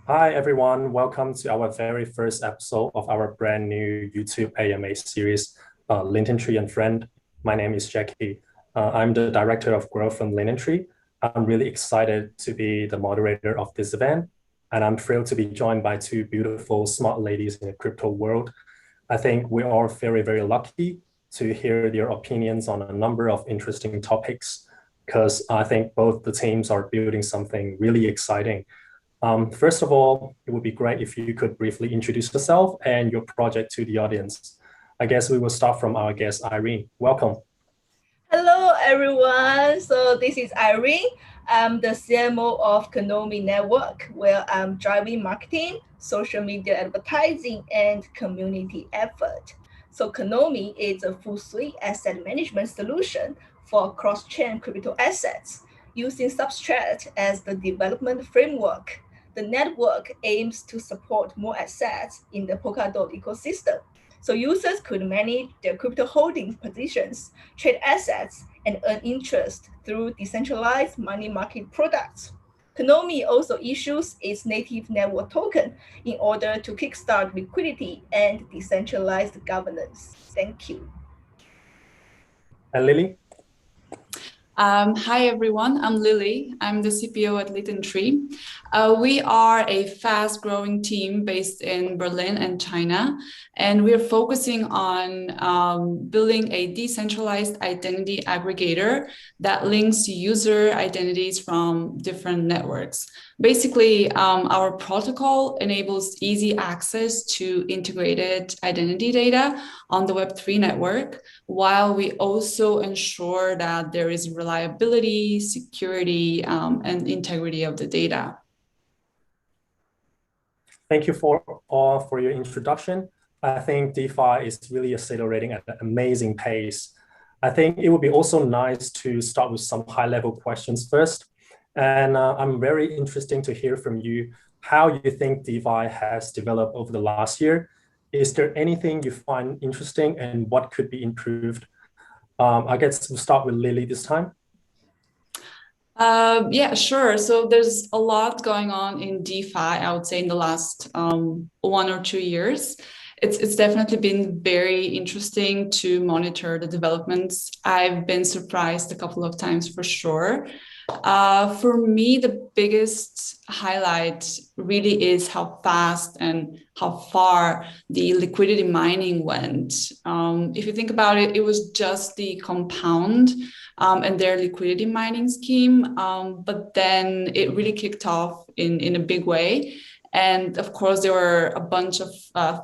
Hi, everyone. Welcome to our very first episode of our brand new YouTube AMA series, Litentry and Friend. My name is Jackie. I'm the Director of Growth from Litentry. I'm really excited to be the moderator of this event, and I'm thrilled to be joined by two beautiful, smart ladies in the crypto world. I think we are very, very lucky to hear their opinions on a number of interesting topics because I think both the teams are building something really exciting. First of all, it would be great if you could briefly introduce yourself and your project to the audience. I guess we will start from our guest, Irene. Welcome. Hello, everyone. So this is Irene. I'm the CMO of Konomi Network, where I'm driving marketing, social media advertising, and community effort. So Konomi is a full suite asset management solution for cross-chain crypto assets using Substrate as the development framework. The network aims to support more assets in the Polkadot ecosystem. So users could manage their crypto holdings positions, trade assets, and earn interest through decentralized money market products. Konomi also issues its native network token in order to kickstart liquidity and decentralized governance. Thank you. And Lily? Hi, everyone. I'm Lilly. I'm the CPO at Litentry. We are a fast-growing team based in Berlin and China, and we're focusing on building a decentralized identity aggregator that links user identities from different networks. Basically, our protocol enables easy access to integrated identity data on the Web3 network, while we also ensure that there is reliability, security, and integrity of the data. Thank you for your introduction. I think DeFi is really accelerating at an amazing pace. I think it would be also nice to start with some high-level questions first. And I'm very interested to hear from you how you think DeFi has developed over the last year. Is there anything you find interesting and what could be improved? I guess we'll start with Lily this time. Yeah, sure. So there's a lot going on in DeFi, I would say, in the last 1 or 2 years. It's definitely been very interesting to monitor the developments. I've been surprised a couple of times for sure. For me, the biggest highlight really is how fast and how far the liquidity mining went. If you think about it, it was just the compound and their liquidity mining scheme, but then it really kicked off in a big way. And of course, there were a bunch of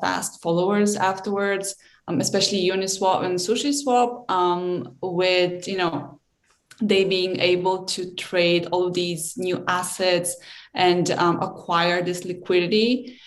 fast followers afterwards, especially Uniswap and SushiSwap, with they being able to trade all of these new assets and acquire this liquidity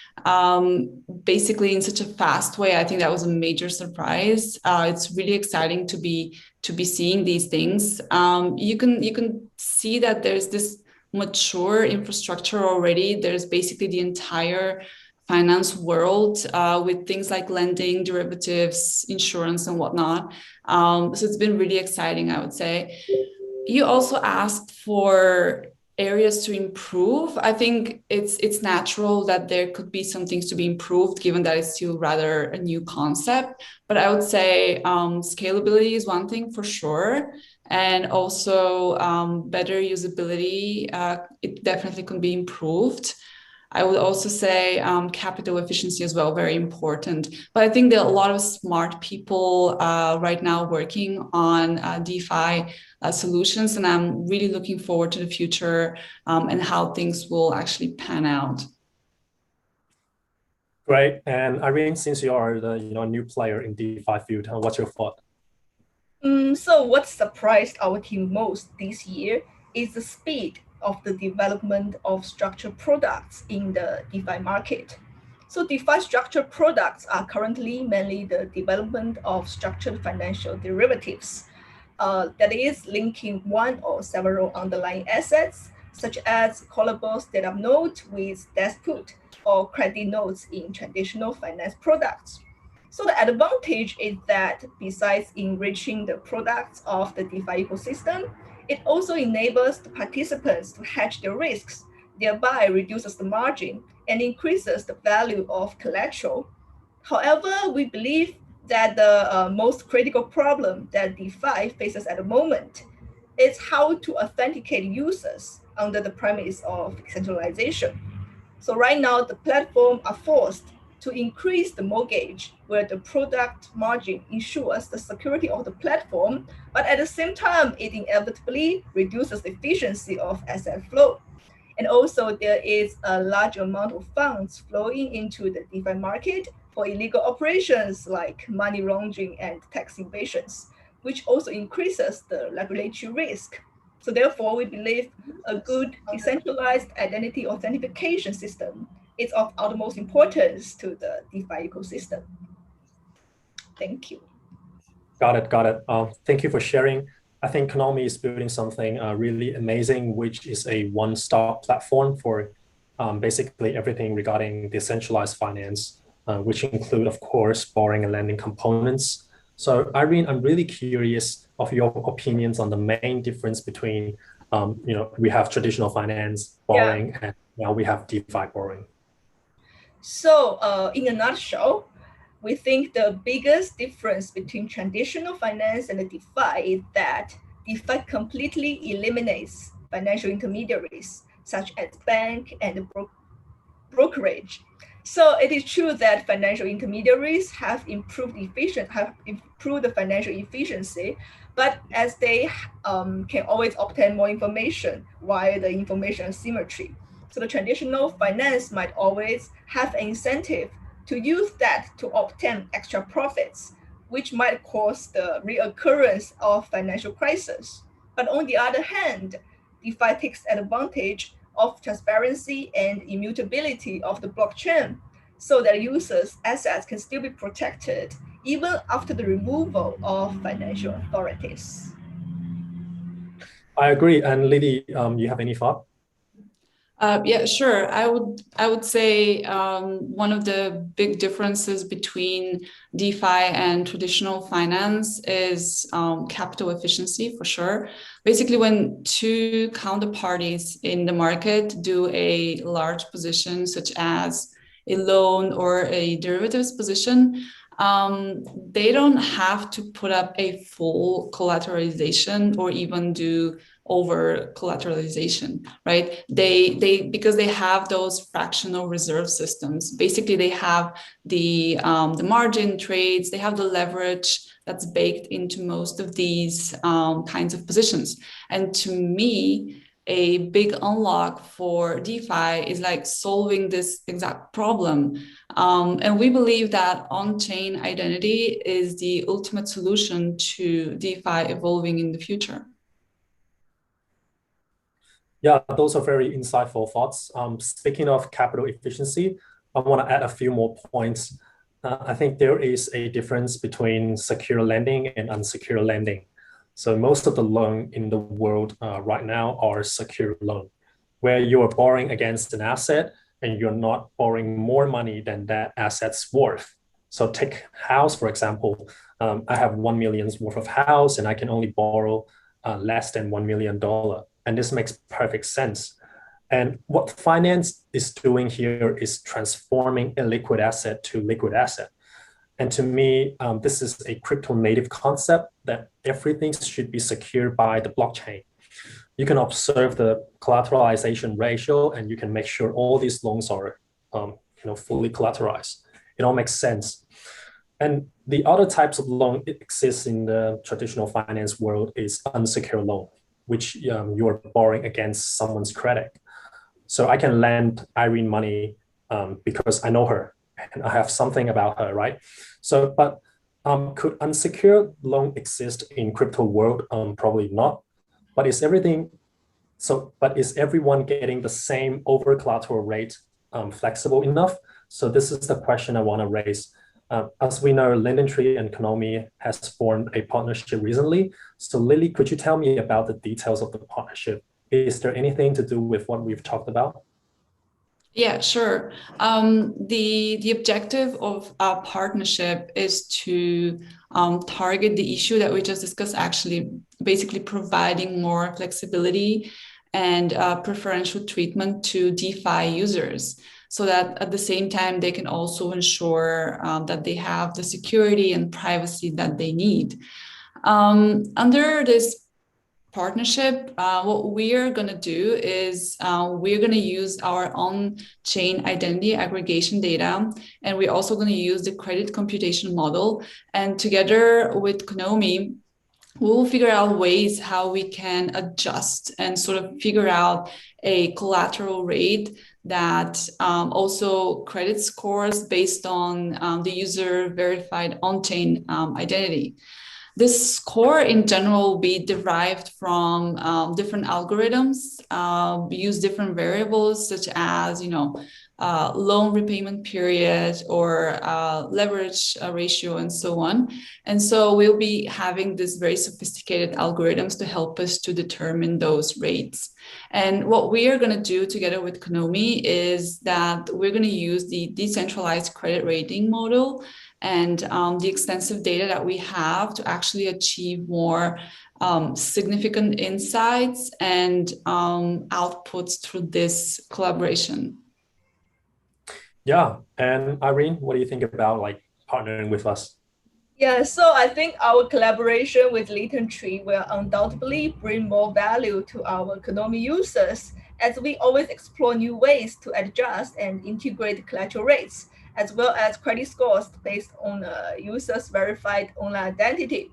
basically in such a fast way. I think that was a major surprise. It's really exciting to be seeing these things. You can see that there's this mature infrastructure already. There's basically the entire finance world with things like lending, derivatives, insurance, and whatnot. So it's been really exciting, I would say. You also asked for areas to improve. I think it's natural that there could be some things to be improved, given that it's still rather a new concept. But I would say scalability is one thing for sure. And also better usability, it definitely can be improved. I would also say capital efficiency as well, very important. But I think there are a lot of smart people right now working on DeFi solutions, and I'm really looking forward to the future and how things will actually pan out. Great. And Irene, since you are the new player in DeFi field, what's your thought? So what surprised our team most this year is the speed of the development of structured products in the DeFi market. So DeFi structured products are currently mainly the development of structured financial derivatives, that is linking one or several underlying assets, such as callable state-up notes with desk put or credit notes in traditional finance products. So the advantage is that besides enriching the products of the DeFi ecosystem, it also enables the participants to hedge their risks thereby reduces the margin and increases the value of collateral. However, we believe that the most critical problem that DeFi faces at the moment is how to authenticate users under the premise of decentralization. So right now, the platform are forced to increase the mortgage where the product margin ensures the security of the platform, but at the same time, it inevitably reduces the efficiency of asset flow. And also there is a large amount of funds flowing into the DeFi market for illegal operations like money laundering and tax evasions, which also increases the regulatory risk. So therefore, we believe a good decentralized identity authentication system is of utmost importance to the DeFi ecosystem. Thank you. Got it, got it. Thank you for sharing. I think Konomi is building something really amazing, which is a one-stop platform for basically everything regarding decentralized finance, which include, of course, borrowing and lending components. So Irene, I'm really curious of your opinions on the main difference between, we have traditional finance borrowing and now we have DeFi borrowing. So in a nutshell, we think the biggest difference between traditional finance and the DeFi is that DeFi completely eliminates financial intermediaries, such as bank and brokerage. So it is true that financial intermediaries have improved the financial efficiency, but as they can always obtain more information via the information asymmetry. So the traditional finance might always have an incentive to use that to obtain extra profits, which might cause the reoccurrence of financial crisis. But on the other hand, DeFi takes advantage of transparency and immutability of the blockchain so that users' assets can still be protected even after the removal of financial authorities. I agree. And Lilly, you have any thought? Yeah, sure. I would say one of the big differences between DeFi and traditional finance is capital efficiency, for sure. Basically, when two counterparties in the market do a large position, such as a loan or a derivatives position, they don't have to put up a full collateralization or even do over collateralization, right? They because they have those fractional reserve systems. Basically, they have the margin trades, they have the leverage that's baked into most of these kinds of positions. And to me, a big unlock for DeFi is like solving this exact problem. And we believe that on-chain identity is the ultimate solution to DeFi evolving in the future. Yeah, those are very insightful thoughts. Speaking of capital efficiency, I want to add a few more points. I think there is a difference between secure lending and unsecured lending. So most of the loan in the world right now are secure loan, where you are borrowing against an asset and you're not borrowing more money than that asset's worth. So take house, for example. I have 1 million's worth of house and I can only borrow less than $1 million. And this makes perfect sense. And what finance is doing here is transforming a liquid asset to liquid asset. And to me, this is a crypto native concept that everything should be secured by the blockchain. You can observe the collateralization ratio and you can make sure all these loans are fully collateralized. It all makes sense. And the other types of loan it exists in the traditional finance world is unsecured loan, which you are borrowing against someone's credit. So I can lend Irene money because I know her and I have something about her, right? So, but could unsecured loan exist in crypto world? Probably not. But is everyone getting the same over collateral rate flexible enough? So this is the question I want to raise. As we know, Litentry and Konomi has formed a partnership recently. So Lilly, could you tell me about the details of the partnership? Is there anything to do with what we've talked about? Yeah, sure. The objective of our partnership is to target the issue that we just discussed, actually basically providing more flexibility and preferential treatment to DeFi users, so that at the same time they can also ensure that they have the security and privacy that they need. Under this partnership, what we are going to do is we're going to use our on-chain identity aggregation data, and we're also going to use the credit computation model. And together with Konomi, we'll figure out ways how we can adjust and sort of figure out a collateral rate that also credit scores based on the user verified on-chain identity. This score in general will be derived from different algorithms, use different variables such as, loan repayment period or leverage ratio and so on. And so we'll be having this very sophisticated algorithms to help us to determine those rates. And what we are going to do together with Konomi is that we're going to use the decentralized credit rating model and the extensive data that we have to actually achieve more significant insights and outputs through this collaboration. Yeah, and Irene, what do you think about partnering with us? Yeah, so I think our collaboration with Litentry will undoubtedly bring more value to our Konomi users, as we always explore new ways to adjust and integrate collateral rates, as well as credit scores based on a user's verified online identity.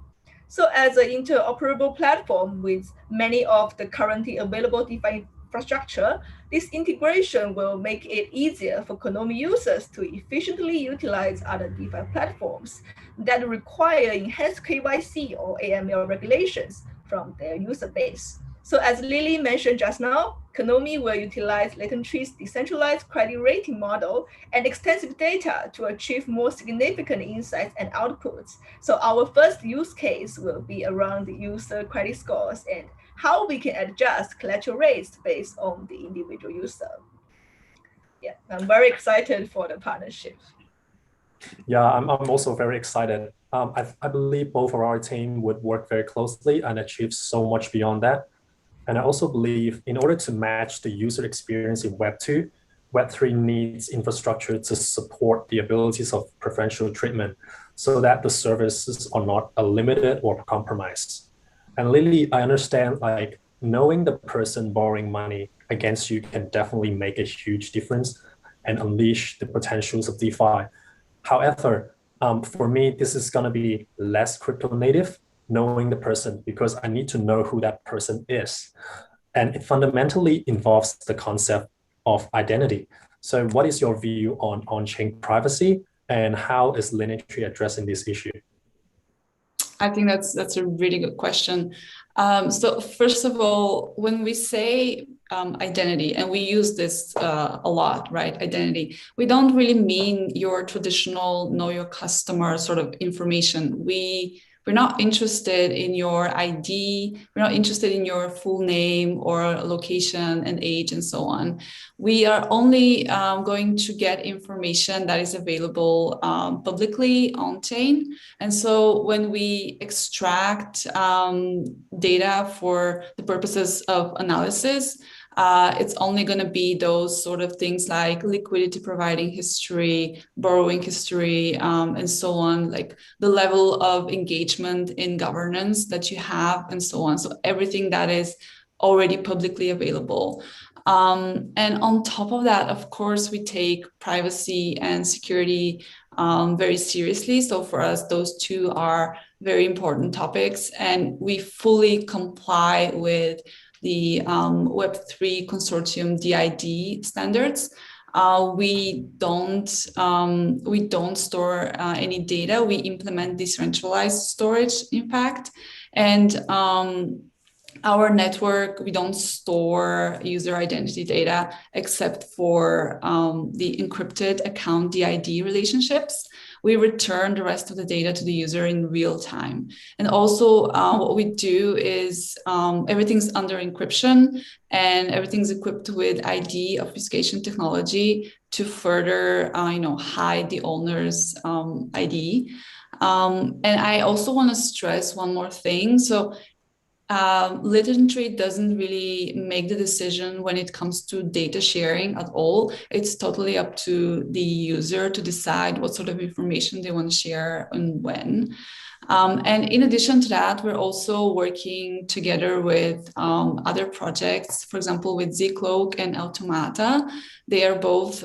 So as an interoperable platform with many of the currently available DeFi infrastructure, this integration will make it easier for Konomi users to efficiently utilize other DeFi platforms that require enhanced KYC or AML regulations from their user base. So as Lilly mentioned just now, Konomi will utilize Litentry's decentralized credit rating model and extensive data to achieve more significant insights and outputs. So our first use case will be around the user credit scores and how we can adjust collateral rates based on the individual user. Yeah, I'm very excited for the partnership. Yeah, I'm also very excited. I believe both of our team would work very closely and achieve so much beyond that. And I also believe in order to match the user experience in Web 2, Web 3 needs infrastructure to support the abilities of preferential treatment so that the services are not limited or compromised. And Lily, I understand knowing the person borrowing money against you can definitely make a huge difference and unleash the potentials of DeFi. However, for me, this is going to be less crypto native, knowing the person, because I need to know who that person is. And it fundamentally involves the concept of identity. So what is your view on on-chain privacy, and how is Litentry addressing this issue? I think that's a really good question. So first of all, when we say identity, and we use this a lot, right? Identity, we don't really mean your traditional know your customer sort of information. We're not interested in your ID. We're not interested in your full name or location and age and so on. We are only going to get information that is available publicly on chain. And so when we extract data for the purposes of analysis, it's only going to be those sort of things like liquidity providing history, borrowing history, and so on, like the level of engagement in governance that you have and so on. So everything that is already publicly available. And on top of that, of course, we take privacy and security very seriously. So for us, those two are very important topics, and we fully comply with the Web3 Consortium DID standards. We don't store any data. We implement decentralized storage, in fact, and our network, we don't store user identity data except for the encrypted account DID relationships. We return the rest of the data to the user in real time. And also what we do is everything's under encryption, and everything's equipped with ID obfuscation technology to further hide the owner's ID. And I also want to stress one more thing. So Litentry doesn't really make the decision when it comes to data sharing at all. It's totally up to the user to decide what sort of information they want to share and when. And in addition to that, we're also working together with other projects, for example, with Zcloak and Automata. They are both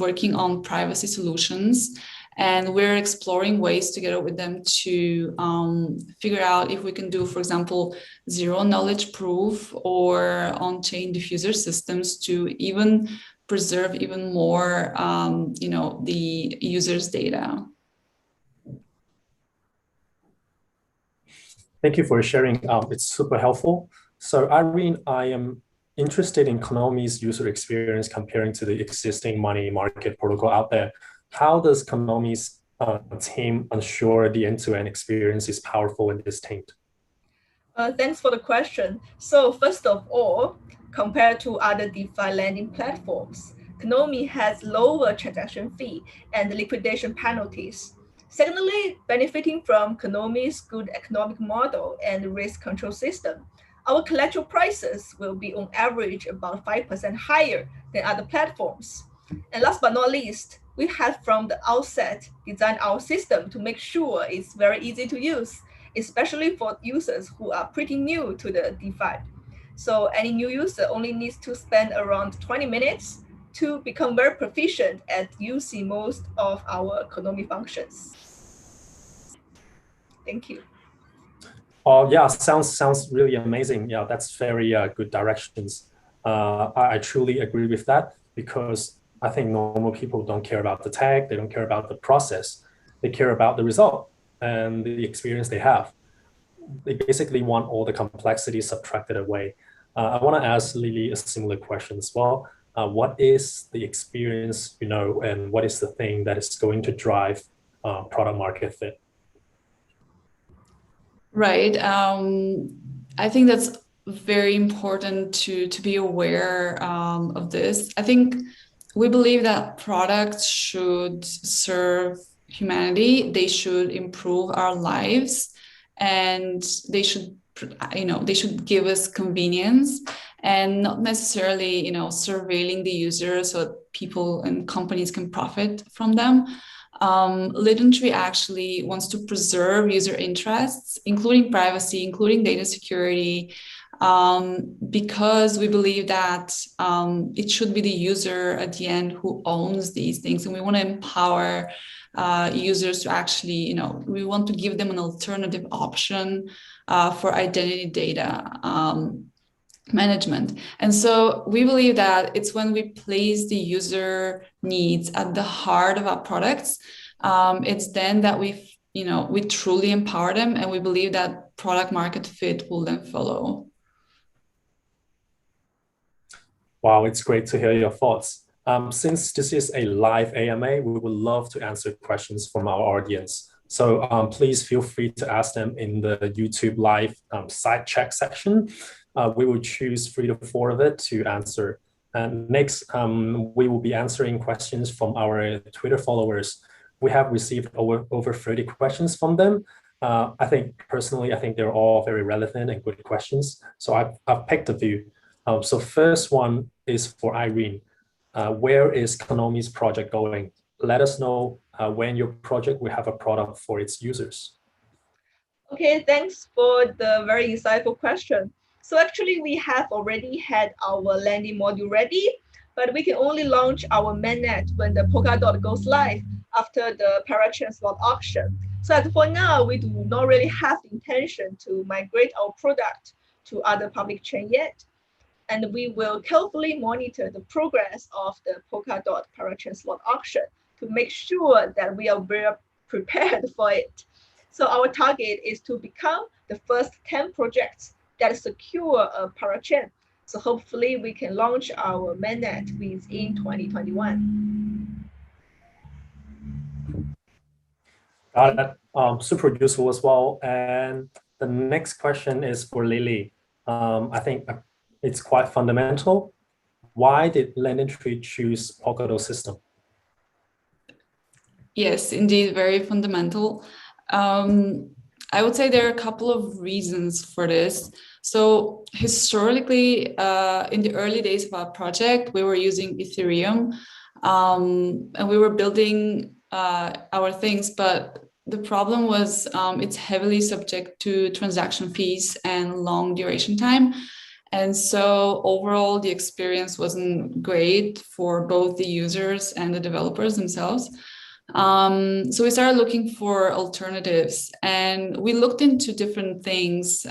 working on privacy solutions. And we're exploring ways together with them to figure out if we can do, for example, zero knowledge proof or on-chain diffuser systems to even preserve even more, the user's data. Thank you for sharing. It's super helpful. So Irene, I am interested in Konomi's user experience comparing to the existing money market protocol out there. How does Konomi's team ensure the end-to-end experience is powerful and distinct? Thanks for the question. So first of all, compared to other DeFi lending platforms, Konomi has lower transaction fee and liquidation penalties. Secondly, benefiting from Konomi's good economic model and risk control system, our collateral prices will be on average about 5% higher than other platforms. And last but not least, we have from the outset designed our system to make sure it's very easy to use, especially for users who are pretty new to the DeFi. So any new user only needs to spend around 20 minutes to become very proficient at using most of our Konomi functions. Thank you. Oh yeah, sounds really amazing. Yeah, that's very good directions. I truly agree with that because I think normal people don't care about the tag, they don't care about the process, they care about the result and the experience they have. They basically want all the complexity subtracted away. I want to ask Lily a similar question as well. What is the experience, and what is the thing that is going to drive product market fit? Right. I think that's very important to be aware of this. I think we believe that products should serve humanity. They should improve our lives, and they should give us convenience and not necessarily surveilling the user so people and companies can profit from them. Litentry actually wants to preserve user interests, including privacy, including data security, because we believe that it should be the user at the end who owns these things. And we want to empower users to actually, we want to give them an alternative option for identity data management. And so we believe that it's when we place the user needs at the heart of our products, it's then that we truly empower them, and we believe that product market fit will then follow. Wow, it's great to hear your thoughts. Since this is a live AMA, we would love to answer questions from our audience. So please feel free to ask them in the YouTube live side chat section. We will choose 3 to 4 of it to answer. And next, we will be answering questions from our Twitter followers. We have received over 30 questions from them. I think they're all very relevant and good questions. So I've picked a few. So first one is for Irene. Where is Konomi's project going? Let us know when your project will have a product for its users. Okay, thanks for the very insightful question. So actually, we have already had our landing module ready, but we can only launch our mainnet when the Polkadot goes live after the parachain slot auction. So as for now, we do not really have the intention to migrate our product to other public chain yet. And we will carefully monitor the progress of the Polkadot parachain slot auction to make sure that we are very prepared for it. So our target is to become the first 10 projects that secure a parachain. So hopefully we can launch our mainnet within 2021. Got it. Super useful as well. And the next question is for Lily. I think it's quite fundamental. Why did Litentry choose Polkadot system? Yes, indeed, very fundamental. I would say there are a couple of reasons for this. So historically, in the early days of our project, we were using Ethereum, and we were building our things, but the problem was it's heavily subject to transaction fees and long duration time. And so overall, the experience wasn't great for both the users and the developers themselves. So we started looking for alternatives, and we looked into different things.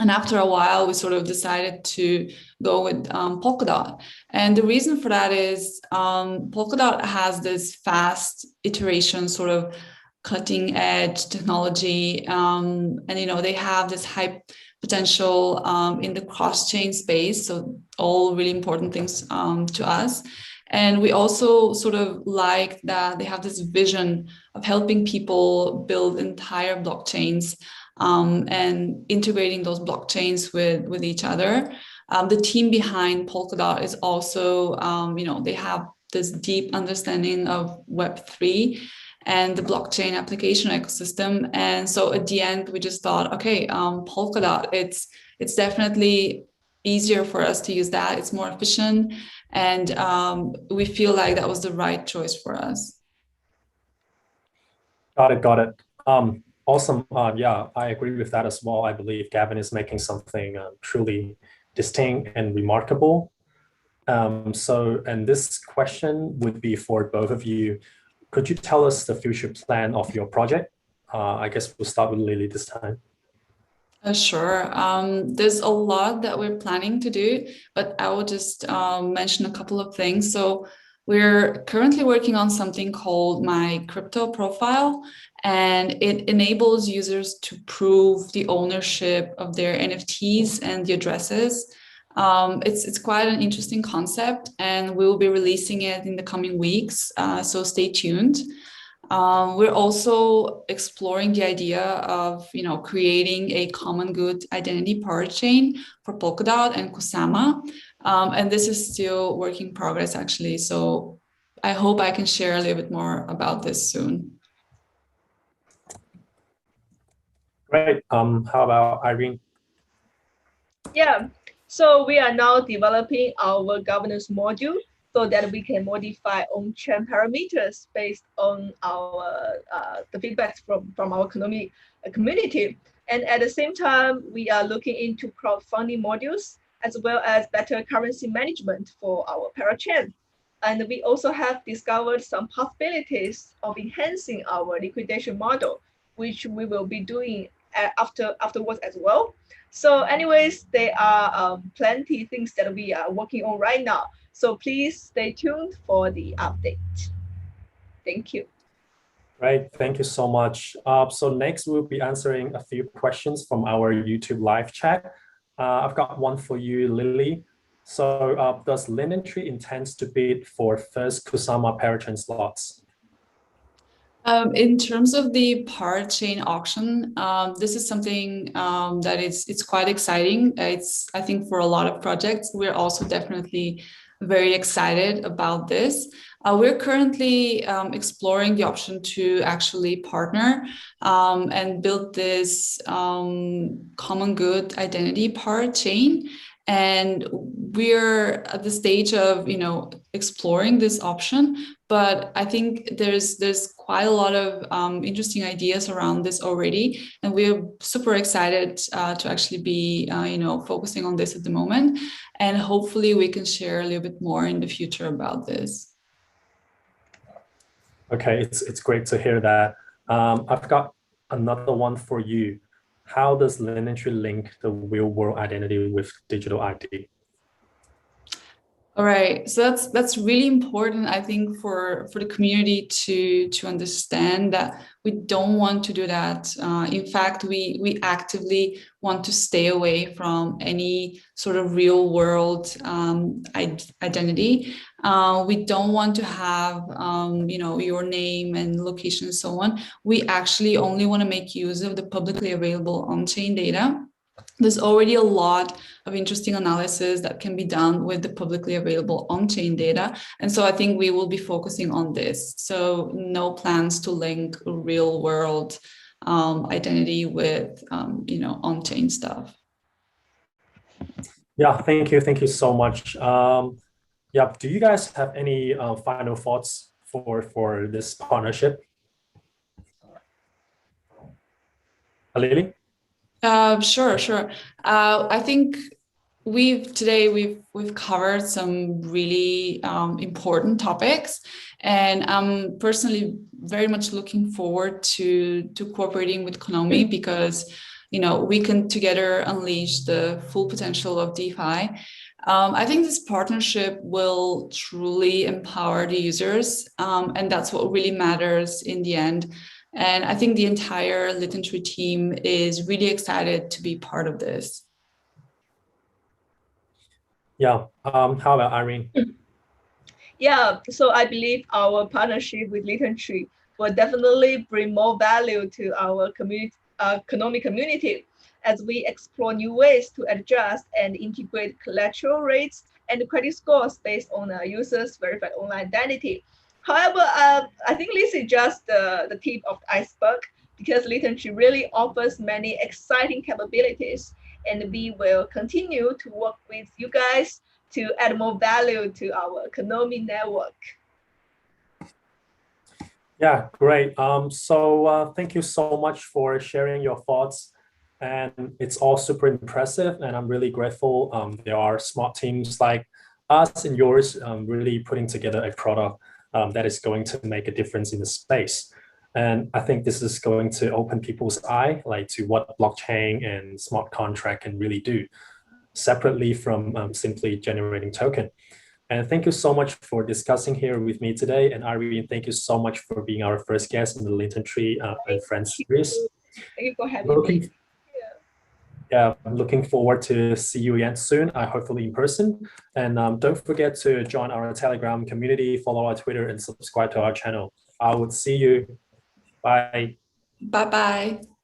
And after a while, we sort of decided to go with Polkadot. And the reason for that is Polkadot has this fast iteration, sort of cutting edge technology. And, they have this high potential in the cross-chain space. So all really important things to us. And we also sort of like that they have this vision of helping people build entire blockchains and integrating those blockchains with each other. The team behind Polkadot is also, they have this deep understanding of Web3 and the blockchain application ecosystem. And so at the end, we just thought, okay, Polkadot, it's definitely easier for us to use that. It's more efficient. And we feel like that was the right choice for us. Got it. Awesome. Yeah, I agree with that as well. I believe Gavin is making something truly distinct and remarkable. And this question would be for both of you. Could you tell us the future plan of your project? I guess we'll start with Lily this time. Sure. There's a lot that we're planning to do, but I will just mention a couple of things. So we're currently working on something called My Crypto Profile, and it enables users to prove the ownership of their NFTs and the addresses. It's quite an interesting concept, and we will be releasing it in the coming weeks, so stay tuned. We're also exploring the idea of, creating a common good identity parachain for Polkadot and Kusama. And this is still work in progress, actually. So I hope I can share a little bit more about this soon. Great. How about Irene? Yeah, so we are now developing our governance module so that we can modify on-chain parameters based on our the feedback from our Konomi community. And at the same time, we are looking into crowdfunding modules as well as better currency management for our parachain. And we also have discovered some possibilities of enhancing our liquidation model, which we will be doing afterwards as well. So anyways, there are plenty of things that we are working on right now. So please stay tuned for the update. Thank you. Great, thank you so much. So next we'll be answering a few questions from our YouTube live chat. I've got one for you, Lily. So does Litentry intends to bid for first Kusama parachain slots? In terms of the parachain auction, this is something that it's quite exciting. I think for a lot of projects, we're also definitely very excited about this. We're currently exploring the option to actually partner and build this common good identity parachain. And we're at the stage of, exploring this option, but I think there's quite a lot of interesting ideas around this already, and we're super excited to actually be, focusing on this at the moment, and hopefully we can share a little bit more in the future about this. Okay, it's great to hear that. I've got another one for you. How does Litentry link the real-world identity with digital ID? All right, so that's really important, I think, for the community to understand that we don't want to do that. In fact, we actively want to stay away from any sort of real world identity. We don't want to have, your name and location and so on. We actually only want to make use of the publicly available on-chain data. There's already a lot of interesting analysis that can be done with the publicly available on-chain data. And so I think we will be focusing on this. So no plans to link real world identity with on-chain stuff. Yeah, thank you so much. Yeah, do you guys have any final thoughts for this partnership? Lily? Sure. I think we've covered some really important topics, and I'm personally very much looking forward to cooperating with Konomi, because we can together unleash the full potential of DeFi. I think this partnership will truly empower the users, and that's what really matters in the end. And I think the entire Litentry team is really excited to be part of this. Yeah. How about Irene? Yeah, so I believe our partnership with Litentry will definitely bring more value to our community, economic community, as we explore new ways to adjust and integrate collateral rates and credit scores based on a user's verified online identity. However, I think this is just the tip of the iceberg, because Litentry really offers many exciting capabilities, and we will continue to work with you guys to add more value to our Konomi network. Yeah, great. So thank you so much for sharing your thoughts. And it's all super impressive. And I'm really grateful there are smart teams like us and yours really putting together a product that is going to make a difference in the space. And I think this is going to open people's eye to what blockchain and smart contract can really do, separately from simply generating token. And thank you so much for discussing here with me today. And Irene, thank you so much for being our first guest in the Litentry and Friends series. Thank you for having me. Yeah, I'm looking forward to see you again soon, hopefully in person. And don't forget to join our Telegram community, follow our Twitter, and subscribe to our channel. I would see you. Bye. Bye-bye.